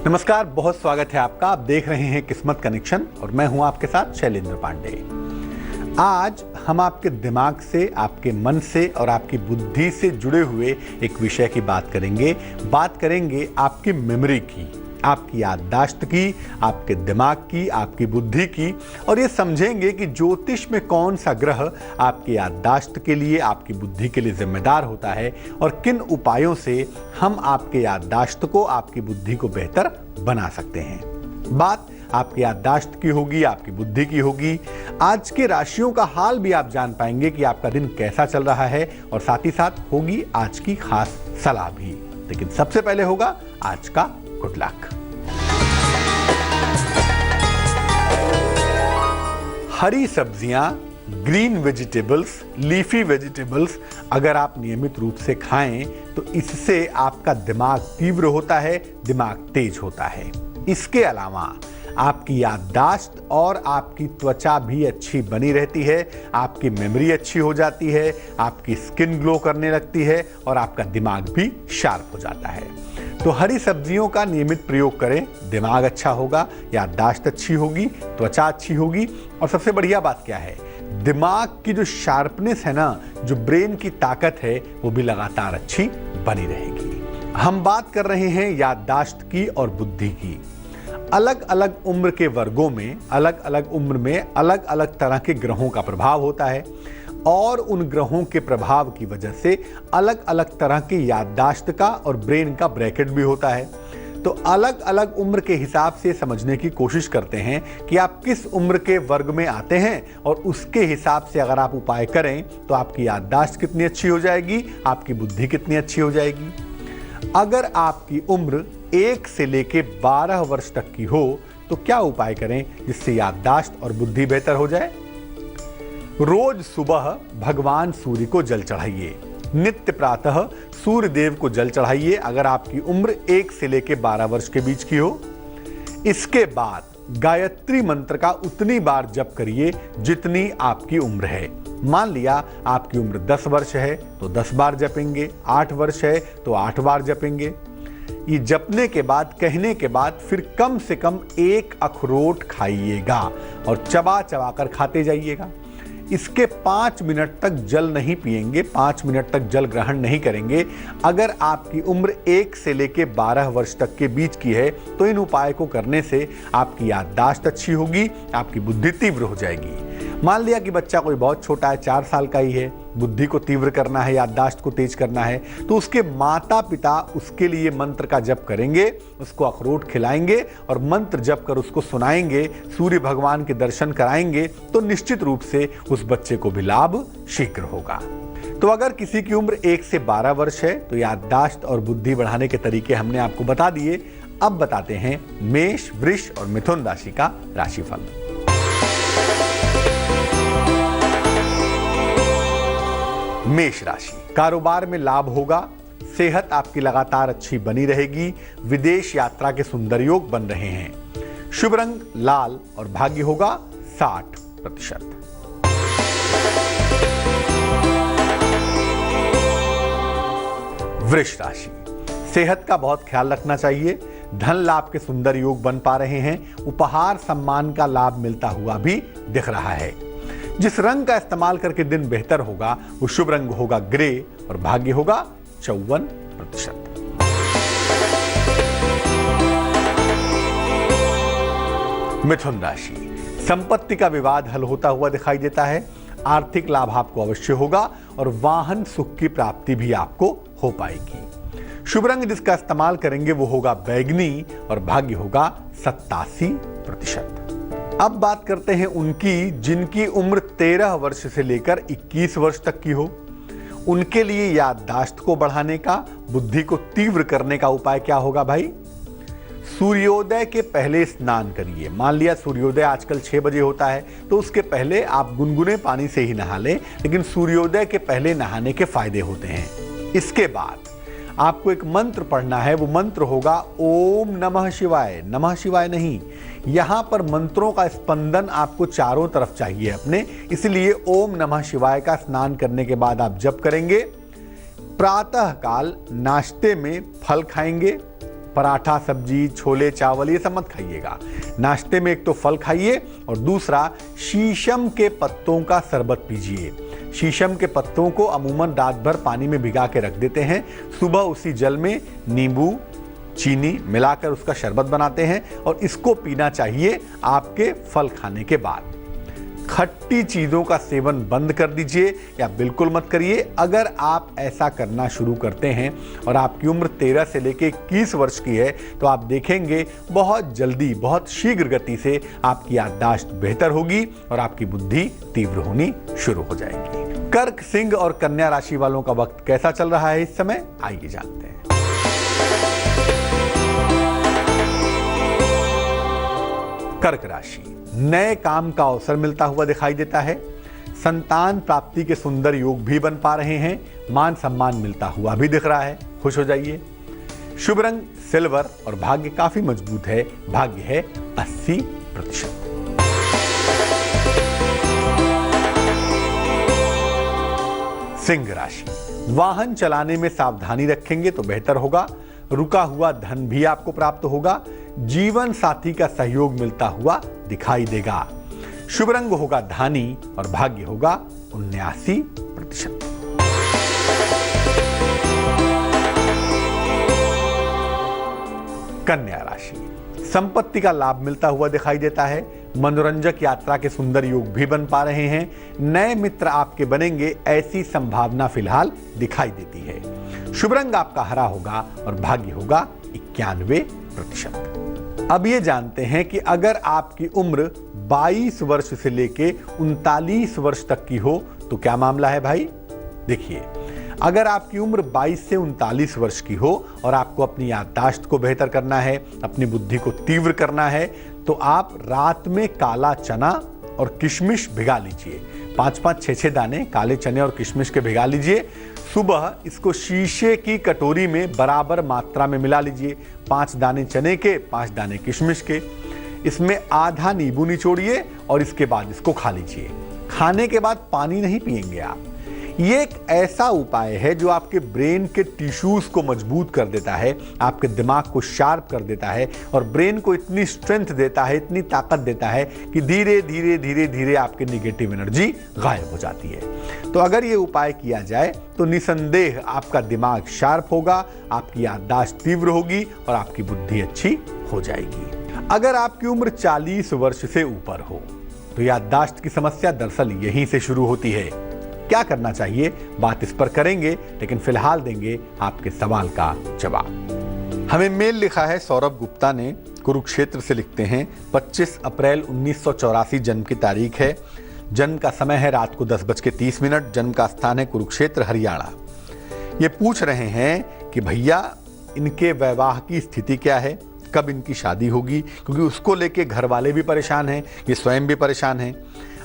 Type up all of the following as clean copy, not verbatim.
नमस्कार, बहुत स्वागत है आपका। आप देख रहे हैं किस्मत कनेक्शन और मैं हूं आपके साथ शैलेंद्र पांडे। आज हम आपके दिमाग से, आपके मन से और आपकी बुद्धि से जुड़े हुए एक विषय की बात करेंगे आपकी मेमोरी की, आपकी याददाश्त की, आपके दिमाग की, आपकी बुद्धि की, और ये समझेंगे कि ज्योतिष में कौन सा ग्रह आपकी याददाश्त के लिए, आपकी बुद्धि के लिए जिम्मेदार होता है और किन उपायों से हम आपके याददाश्त को, आपकी बुद्धि को बेहतर बना सकते हैं। बात आपकी याददाश्त की होगी, आपकी बुद्धि की होगी। आज के राशियों का हाल भी आप जान पाएंगे कि आपका दिन कैसा चल रहा है और साथ ही साथ होगी आज की खास सलाह भी। लेकिन सबसे पहले होगा आज का गुड लक। हरी सब्जियां, ग्रीन वेजिटेबल्स, लीफी वेजिटेबल्स अगर आप नियमित रूप से खाएं तो इससे आपका दिमाग तीव्र होता है, दिमाग तेज होता है। इसके अलावा आपकी याददाश्त और आपकी त्वचा भी अच्छी बनी रहती है, आपकी मेमोरी अच्छी हो जाती है, आपकी स्किन ग्लो करने लगती है और आपका दिमाग भी शार्प हो जाता है। तो हरी सब्जियों का नियमित प्रयोग करें, दिमाग अच्छा होगा, याददाश्त अच्छी होगी, त्वचा अच्छी होगी और सबसे बढ़िया बात क्या है, दिमाग की जो शार्पनेस है ना, जो ब्रेन की ताकत है, वो भी लगातार अच्छी बनी रहेगी। हम बात कर रहे हैं याददाश्त की और बुद्धि की। अलग अलग उम्र के वर्गों में, अलग अलग उम्र में अलग अलग तरह के ग्रहों का प्रभाव होता है और उन ग्रहों के प्रभाव की वजह से अलग अलग तरह की याददाश्त का और ब्रेन का ब्रैकेट भी होता है। तो अलग अलग उम्र के हिसाब से समझने की कोशिश करते हैं कि आप किस उम्र के वर्ग में आते हैं और उसके हिसाब से अगर आप उपाय करें तो आपकी याददाश्त कितनी अच्छी हो जाएगी, आपकी बुद्धि कितनी अच्छी हो जाएगी। अगर आपकी उम्र 1 से लेके 12 वर्ष तक की हो तो क्या उपाय करें जिससे याददाश्त और बुद्धि बेहतर हो जाए? रोज सुबह भगवान सूर्य को जल चढ़ाइए, नित्य प्रातः सूर्य देव को जल चढ़ाइए अगर आपकी उम्र 1 से लेके 12 वर्ष के बीच की हो। इसके बाद गायत्री मंत्र का उतनी बार जप करिए जितनी आपकी उम्र है। मान लिया आपकी उम्र 10 वर्ष है तो 10 बार जपेंगे, 8 वर्ष है तो 8 बार जपेंगे। ये जपने के बाद, कहने के बाद फिर कम से कम 1 अखरोट खाइएगा और चबा चबा कर खाते जाइएगा। इसके 5 मिनट तक जल नहीं पिएंगे, 5 मिनट तक जल ग्रहण नहीं करेंगे। अगर आपकी उम्र 1 से लेके 12 वर्ष तक के बीच की है तो इन उपाय को करने से आपकी याददाश्त अच्छी होगी, आपकी बुद्धि तीव्र हो जाएगी। मान लिया कि बच्चा कोई बहुत छोटा है, 4 साल का ही है, बुद्धि को तीव्र करना है, याददाश्त को तेज करना है, तो उसके माता पिता उसके लिए मंत्र का जप करेंगे, उसको अखरोट खिलाएंगे और मंत्र जप कर उसको सुनाएंगे, सूर्य भगवान के दर्शन कराएंगे तो निश्चित रूप से उस बच्चे को भी लाभ शीघ्र होगा। तो अगर किसी की उम्र 1 से 12 वर्ष है तो याददाश्त और बुद्धि बढ़ाने के तरीके हमने आपको बता दिए। अब बताते हैं मेष, वृष और मिथुन राशि का राशिफल। मेष राशि, कारोबार में लाभ होगा, सेहत आपकी लगातार अच्छी बनी रहेगी, विदेश यात्रा के सुंदर योग बन रहे हैं। शुभ रंग लाल और भाग्य होगा 60%। वृष राशि, सेहत का बहुत ख्याल रखना चाहिए, धन लाभ के सुंदर योग बन पा रहे हैं, उपहार सम्मान का लाभ मिलता हुआ भी दिख रहा है। जिस रंग का इस्तेमाल करके दिन बेहतर होगा वो शुभ रंग होगा ग्रे और भाग्य होगा 54%। मिथुन राशि, संपत्ति का विवाद हल होता हुआ दिखाई देता है, आर्थिक लाभ आपको अवश्य होगा और वाहन सुख की प्राप्ति भी आपको हो पाएगी। शुभ रंग जिसका इस्तेमाल करेंगे वो होगा बैगनी और भाग्य होगा 87%। अब बात करते हैं उनकी जिनकी उम्र 13 वर्ष से लेकर 21 वर्ष तक की हो। उनके लिए याददाश्त को बढ़ाने का, बुद्धि को तीव्र करने का उपाय क्या होगा भाई? सूर्योदय के पहले स्नान करिए। मान लिया सूर्योदय आजकल 6 बजे होता है तो उसके पहले आप गुनगुने पानी से ही नहा लें, लेकिन सूर्योदय के पहले नहाने के फायदे होते हैं। इसके बाद आपको एक मंत्र पढ़ना है, वो मंत्र होगा ओम नमः शिवाय। नमः शिवाय नहीं, यहां पर मंत्रों का स्पंदन आपको चारों तरफ चाहिए अपने, इसलिए ओम नमः शिवाय का स्नान करने के बाद आप जप करेंगे। प्रातः काल नाश्ते में फल खाएंगे, पराठा, सब्जी, छोले, चावल ये सब मत खाइएगा। नाश्ते में एक तो फल खाइए और दूसरा शीशम के पत्तों का शरबत पीजिए। शीशम के पत्तों को अमूमन रात भर पानी में भिगा के रख देते हैं, सुबह उसी जल में नींबू, चीनी मिलाकर उसका शरबत बनाते हैं और इसको पीना चाहिए आपके फल खाने के बाद। खट्टी चीजों का सेवन बंद कर दीजिए या बिल्कुल मत करिए। अगर आप ऐसा करना शुरू करते हैं और आपकी उम्र 13 से लेकर 21 वर्ष की है तो आप देखेंगे बहुत जल्दी, बहुत शीघ्र गति से आपकी याददाश्त बेहतर होगी और आपकी बुद्धि तीव्र होनी शुरू हो जाएगी। कर्क, सिंह और कन्या राशि वालों का वक्त कैसा चल रहा है इस समय, आइए जानते हैं। कर्क राशि, नए काम का अवसर मिलता हुआ दिखाई देता है। संतान प्राप्ति के सुंदर योग भी बन पा रहे हैं। मान सम्मान मिलता हुआ भी दिख रहा है, खुश हो जाइए। शुभ रंग सिल्वर और भाग्य काफी मजबूत है, भाग्य है 80%। सिंह राशि, वाहन चलाने में सावधानी रखेंगे तो बेहतर होगा। रुका हुआ धन भी आपको प्राप्त होगा। जीवन साथी का सहयोग मिलता हुआ दिखाई देगा। शुभ रंग होगा धानी और भाग्य होगा 79%। कन्या राशि, संपत्ति का लाभ मिलता हुआ दिखाई देता है। मनोरंजक यात्रा के सुंदर योग भी बन पा रहे हैं। नए मित्र आपके बनेंगे, ऐसी संभावना फिलहाल दिखाई देती है। शुभ रंग आपका हरा होगा और भाग्य होगा 91%। अब ये जानते हैं कि अगर आपकी उम्र 22 वर्ष से लेके 39 वर्ष तक की हो तो क्या मामला है भाई। देखिए, अगर आपकी उम्र 22 से 39 वर्ष की हो और आपको अपनी याददाश्त को बेहतर करना है, अपनी बुद्धि को तीव्र करना है, तो आप रात में काला चना और किशमिश भिगा लीजिए। 5-5, 6-6 दाने काले चने और किशमिश के भिगा लीजिए। सुबह इसको शीशे की कटोरी में बराबर मात्रा में मिला लीजिए। 5 दाने चने के, 5 दाने किशमिश के। इसमें आधा नींबू निचोड़िए और इसके बाद इसको खा लीजिए। खाने के बाद पानी नहीं पिएंगे आप। ये एक ऐसा उपाय है जो आपके ब्रेन के टिश्यूज को मजबूत कर देता है, आपके दिमाग को शार्प कर देता है और ब्रेन को इतनी स्ट्रेंथ देता है, इतनी ताकत देता है कि धीरे धीरे धीरे धीरे आपकी निगेटिव एनर्जी गायब हो जाती है। तो अगर ये उपाय किया जाए तो निसंदेह आपका दिमाग शार्प होगा, आपकी याददाश्त तीव्र होगी और आपकी बुद्धि अच्छी हो जाएगी। अगर आपकी उम्र 40 वर्ष से ऊपर हो तो याददाश्त की समस्या दरअसल यहीं से शुरू होती है। क्या करना चाहिए, बात इस पर करेंगे, लेकिन फिलहाल देंगे आपके सवाल का जवाब। हमें मेल लिखा है सौरभ गुप्ता ने, कुरुक्षेत्र से लिखते हैं। 25 अप्रैल 1984 जन्म की तारीख है। जन्म का समय है रात को 10:30। जन्म का स्थान है कुरुक्षेत्र, हरियाणा। ये पूछ रहे हैं कि भैया इनके वैवाह की स्थिति क्या है, कब इनकी शादी होगी, क्योंकि उसको लेके घर वाले भी परेशान हैं, ये स्वयं भी परेशान हैं।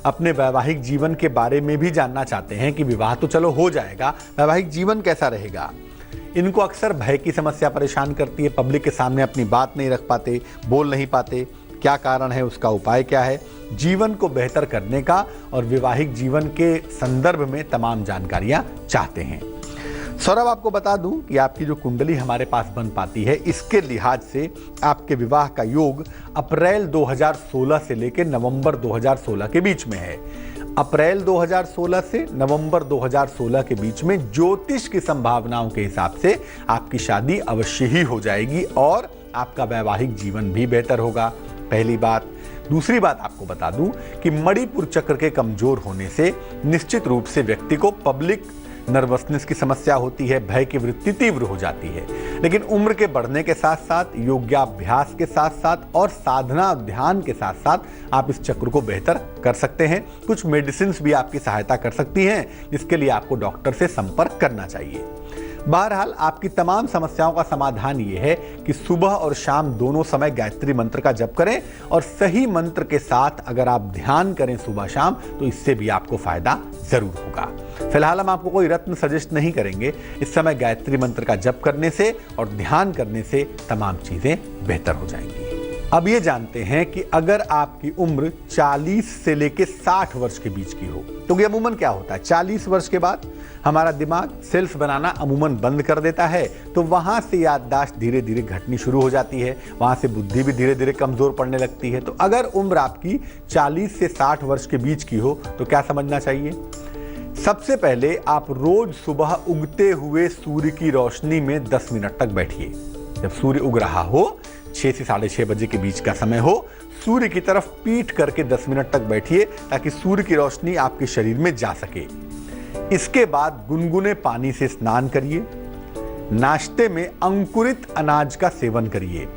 अपने वैवाहिक जीवन के बारे में भी जानना चाहते हैं कि विवाह तो चलो हो जाएगा, वैवाहिक जीवन कैसा रहेगा। इनको अक्सर भय की समस्या परेशान करती है, पब्लिक के सामने अपनी बात नहीं रख पाते, बोल नहीं पाते। क्या कारण है, उसका उपाय क्या है, जीवन को बेहतर करने का और वैवाहिक जीवन के संदर्भ में तमाम जानकारियां चाहते हैं। सौरभ, आपको बता दूं कि आपकी जो कुंडली हमारे पास बन पाती है, इसके लिहाज से आपके विवाह का योग अप्रैल 2016 से लेकर नवंबर 2016 के बीच में है। अप्रैल 2016 से नवंबर 2016 के बीच में ज्योतिष की संभावनाओं के हिसाब से आपकी शादी अवश्य ही हो जाएगी और आपका वैवाहिक जीवन भी बेहतर होगा, पहली बात। दूसरी बात आपको बता दूं कि मणिपुर चक्र के कमजोर होने से निश्चित रूप से व्यक्ति को पब्लिक नर्वसनेस की समस्या होती है, भय की वृत्ति तीव्र हो जाती है। लेकिन उम्र के बढ़ने के साथ साथ, योगाभ्यास के साथ साथ और साधना ध्यान के साथ साथ आप इस चक्र को बेहतर कर सकते हैं। कुछ मेडिसिन भी आपकी सहायता कर सकती हैं, जिसके लिए आपको डॉक्टर से संपर्क करना चाहिए। बहरहाल आपकी तमाम समस्याओं का समाधान ये है कि सुबह और शाम दोनों समय गायत्री मंत्र का जप करें और सही मंत्र के साथ अगर आप ध्यान करें सुबह शाम तो इससे भी आपको फायदा जरूर होगा। फिलहाल हम आपको कोई रत्न सजेस्ट नहीं करेंगे। इस समय गायत्री मंत्र का जप करने से और ध्यान करने से तमाम चीजें बेहतर हो जाएंगी। अब ये जानते हैं कि अगर आपकी उम्र 40 से लेके 60 वर्ष के बीच की हो तो ये अमूमन क्या होता है, 40 वर्ष के बाद हमारा दिमाग सेल्स बनाना अमूमन बंद कर देता है, तो वहां से याददाश्त धीरे धीरे घटनी शुरू हो जाती है, वहां से बुद्धि भी धीरे धीरे कमजोर पड़ने लगती है। तो अगर उम्र आपकी 40 से 60 वर्ष के बीच की हो तो क्या समझना चाहिए? सबसे पहले आप रोज सुबह उगते हुए सूर्य की रोशनी में 10 मिनट तक बैठिए। जब सूर्य उग रहा हो, 6 से 6:30 बजे के बीच का समय हो, सूर्य की तरफ पीठ करके 10 मिनट तक बैठिए ताकि सूर्य की रोशनी आपके शरीर में जा सके। इसके बाद गुनगुने पानी से स्नान करिए। नाश्ते में अंकुरित अनाज का सेवन करिए,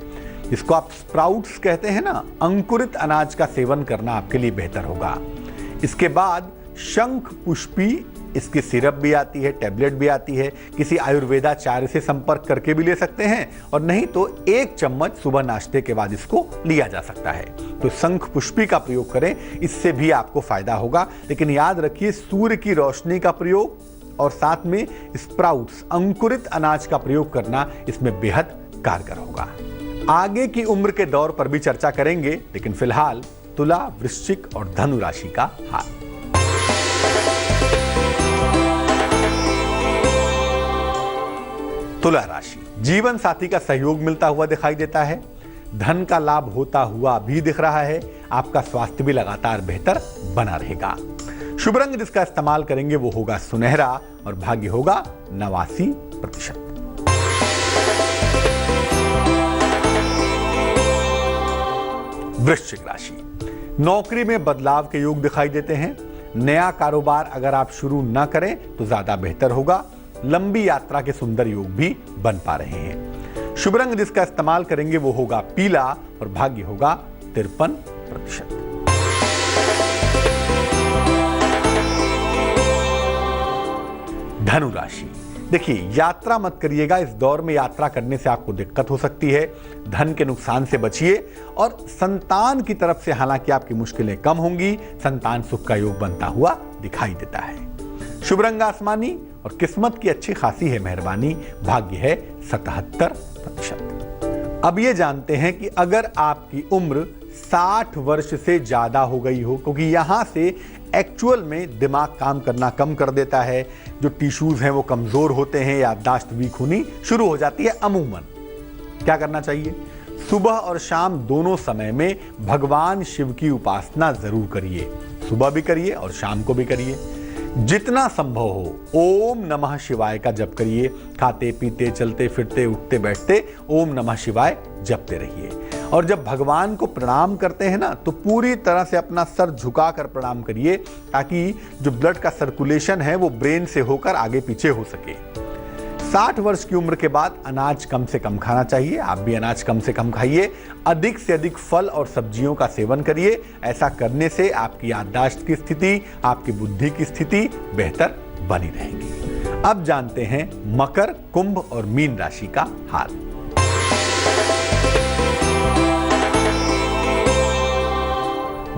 इसको आप स्प्राउट्स कहते हैं ना, अंकुरित अनाज का सेवन करना आपके लिए बेहतर होगा। इसके बाद शंख पुष्पी, इसकी सिरप भी आती है, टैबलेट भी आती है, किसी आयुर्वेदाचार्य से संपर्क करके भी ले सकते हैं, और नहीं तो 1 चम्मच सुबह नाश्ते के बाद इसको लिया जा सकता है। तो शंख पुष्पी का प्रयोग करें, इससे भी आपको फायदा होगा। लेकिन याद रखिए, सूर्य की रोशनी का प्रयोग और साथ में स्प्राउट्स, अंकुरित अनाज का प्रयोग करना इसमें बेहद कारगर होगा। आगे की उम्र के दौर पर भी चर्चा करेंगे, लेकिन फिलहाल तुला, वृश्चिक और धनु राशि का हाल। तुला राशि, जीवन साथी का सहयोग मिलता हुआ दिखाई देता है, धन का लाभ होता हुआ भी दिख रहा है, आपका स्वास्थ्य भी लगातार बेहतर बना रहेगा। शुभ रंग जिसका इस्तेमाल करेंगे वो होगा सुनहरा और भाग्य होगा 89%। वृश्चिक राशि, नौकरी में बदलाव के योग दिखाई देते हैं। नया कारोबार अगर आप शुरू ना करें तो ज्यादा बेहतर होगा। लंबी यात्रा के सुंदर योग भी बन पा रहे हैं। शुभ रंग जिसका इस्तेमाल करेंगे वो होगा पीला और भाग्य होगा 53%। धनु राशि, देखिए यात्रा मत करिएगा, इस दौर में यात्रा करने से आपको दिक्कत हो सकती है। धन के नुकसान से बचिए और संतान की तरफ से हालांकि आपकी मुश्किलें कम होंगी, संतान सुख का योग बनता हुआ दिखाई देता है। शुभ रंग आसमानी और किस्मत की अच्छी खासी है मेहरबानी, भाग्य है 77%। अब ये जानते हैं कि अगर आपकी उम्र 60 वर्ष से ज्यादा हो गई हो, क्योंकि यहां से एक्चुअल में दिमाग काम करना कम कर देता है, जो टिश्यूज हैं वो कमजोर होते हैं, याददाश्त वीक होनी शुरू हो जाती है। अमूमन क्या करना चाहिए? सुबह और शाम दोनों समय में भगवान शिव की उपासना जरूर करिए। सुबह भी करिए और शाम को भी करिए। जितना संभव हो ओम नमः शिवाय का जप करिए। खाते पीते चलते फिरते उठते बैठते ओम नमः शिवाय जपते रहिए। और जब भगवान को प्रणाम करते हैं ना, तो पूरी तरह से अपना सर झुकाकर प्रणाम करिए, ताकि जो ब्लड का सर्कुलेशन है वो ब्रेन से होकर आगे पीछे हो सके। 60 वर्ष की उम्र के बाद अनाज कम से कम खाना चाहिए। आप भी अनाज कम से कम खाइए। अधिक से अधिक फल और सब्जियों का सेवन करिए। ऐसा करने से आपकी याददाश्त की स्थिति, आपकी बुद्धि की स्थिति बेहतर बनी रहेगी। अब जानते हैं मकर, कुंभ और मीन राशि का हाल।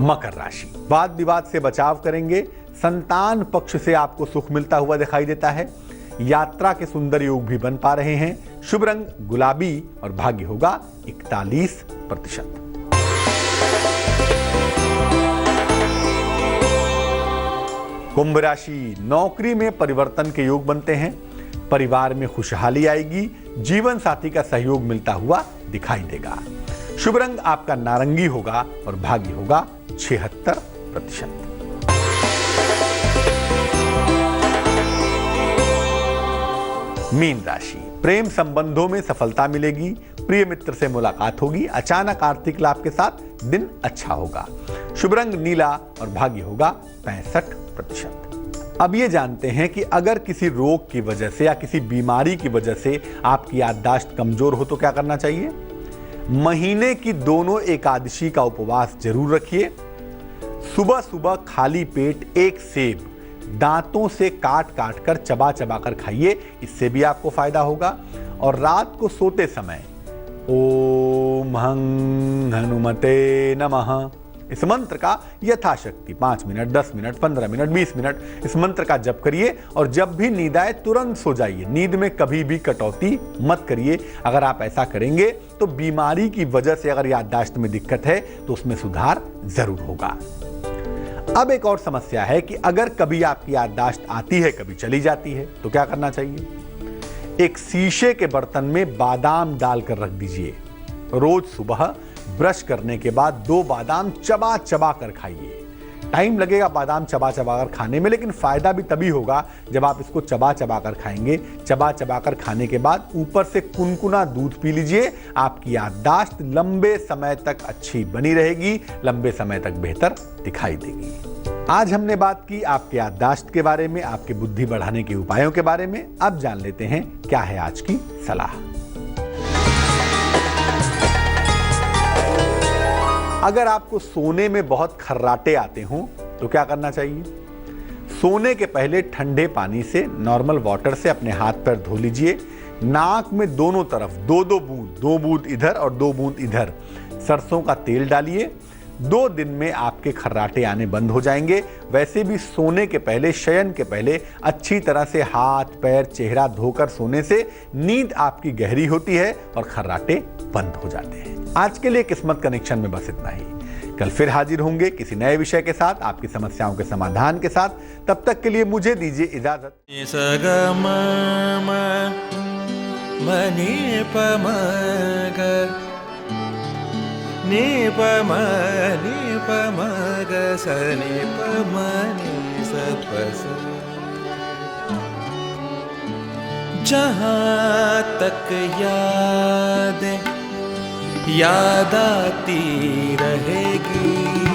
मकर राशि, वाद विवाद से बचाव करेंगे। संतान पक्ष से आपको सुख मिलता हुआ दिखाई देता है। यात्रा के सुंदर योग भी बन पा रहे हैं। शुभ रंग गुलाबी और भाग्य होगा 41%। कुंभ राशि, नौकरी में परिवर्तन के योग बनते हैं। परिवार में खुशहाली आएगी। जीवन साथी का सहयोग मिलता हुआ दिखाई देगा। शुभ रंग आपका नारंगी होगा और भाग्य होगा 76%। मीन राशि, प्रेम संबंधों में सफलता मिलेगी। प्रिय मित्र से मुलाकात होगी। अचानक आर्थिक लाभ के साथ दिन अच्छा होगा। शुभ रंग नीला और भाग्य होगा 65%। अब ये जानते हैं कि अगर किसी रोग की वजह से या किसी बीमारी की वजह से आपकी याददाश्त कमजोर हो तो क्या करना चाहिए? महीने की दोनों एकादशी का उपवास जरूर रखिए। सुबह सुबह खाली पेट एक सेब दांतों से काट काट कर चबा चबा कर खाइए, इससे भी आपको फायदा होगा। और रात को सोते समय ओम हं हनुमते नमः इस मंत्र का यथाशक्ति 5 मिनट, 10 मिनट, 15 मिनट, 20 मिनट इस मंत्र का जप करिए और जब भी नींद आए तुरंत सो जाइए। नींद में कभी भी कटौती मत करिए। अगर आप ऐसा करेंगे तो बीमारी की वजह से अगर याददाश्त में दिक्कत है तो उसमें सुधार जरूर होगा। अब एक और समस्या है कि अगर कभी आपकी याददाश्त आती है, कभी चली जाती है, तो क्या करना चाहिए? एक शीशे के बर्तन में बादाम डालकर रख दीजिए। रोज सुबह ब्रश करने के बाद 2 बादाम चबा चबा कर खाइए। टाइम लगेगा बादाम चबा चबा कर खाने में, लेकिन फायदा भी तभी होगा जब आप इसको चबा चबा कर खाएंगे। चबा चबा कर खाने के बाद ऊपर से कुनकुना दूध पी लीजिए। आपकी याददाश्त लंबे समय तक अच्छी बनी रहेगी, लंबे समय तक बेहतर दिखाई देगी। आज हमने बात की आपके याददाश्त के बारे में, आपकी बुद्धि बढ़ाने के उपायों के बारे में। अब जान लेते हैं क्या है आज की सलाह। अगर आपको सोने में बहुत खर्राटे आते हों तो क्या करना चाहिए? सोने के पहले ठंडे पानी से, नॉर्मल वाटर से अपने हाथ पैर धो लीजिए। नाक में दोनों तरफ 2-2 बूंद, 2 बूंद इधर और 2 बूंद इधर सरसों का तेल डालिए। 2 दिन में आपके खर्राटे आने बंद हो जाएंगे। वैसे भी सोने के पहले, शयन के पहले अच्छी तरह से हाथ पैर चेहरा धोकर सोने से नींद आपकी गहरी होती है और खर्राटे बंद हो जाते हैं। आज के लिए किस्मत कनेक्शन में बस इतना ही। कल फिर हाजिर होंगे किसी नए विषय के साथ, आपकी समस्याओं के समाधान के साथ। तब तक के लिए मुझे दीजिए इजाजत। जहाँ तक याद आती रहेगी।